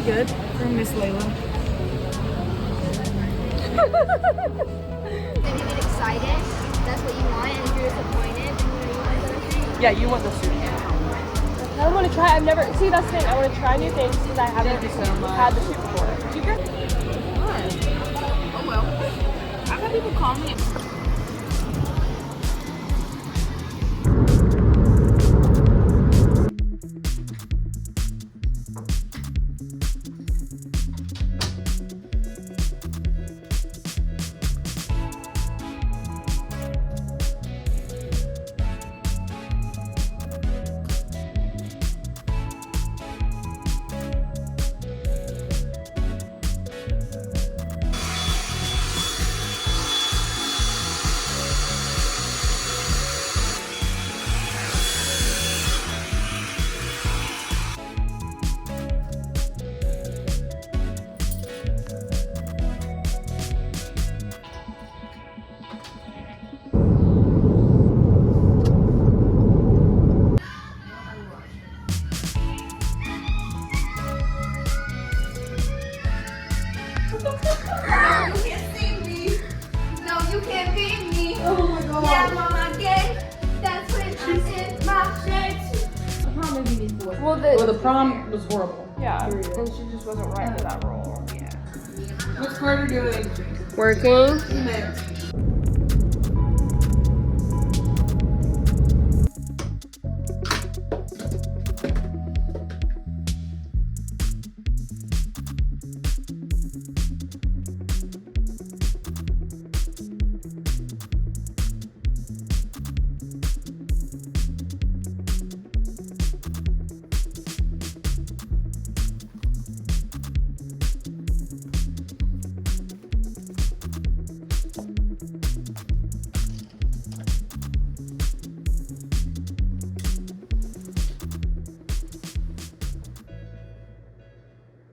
good from Miss Layla. Then you get excited. That's what you want. And if you're disappointed, then you want the other thing. Yeah, you want the suit. I want to try. I've never see that's the thing. I want to try new things because I haven't Thank you so much. had the suit before. You good? Oh well. I've had people call me. You can't beat me. Oh my god. Yeah, mama, gay. That's when I in my shades. Well, The prom was horrible. yeah, and she just wasn't right for that role. What's Carter doing? Working. He meant.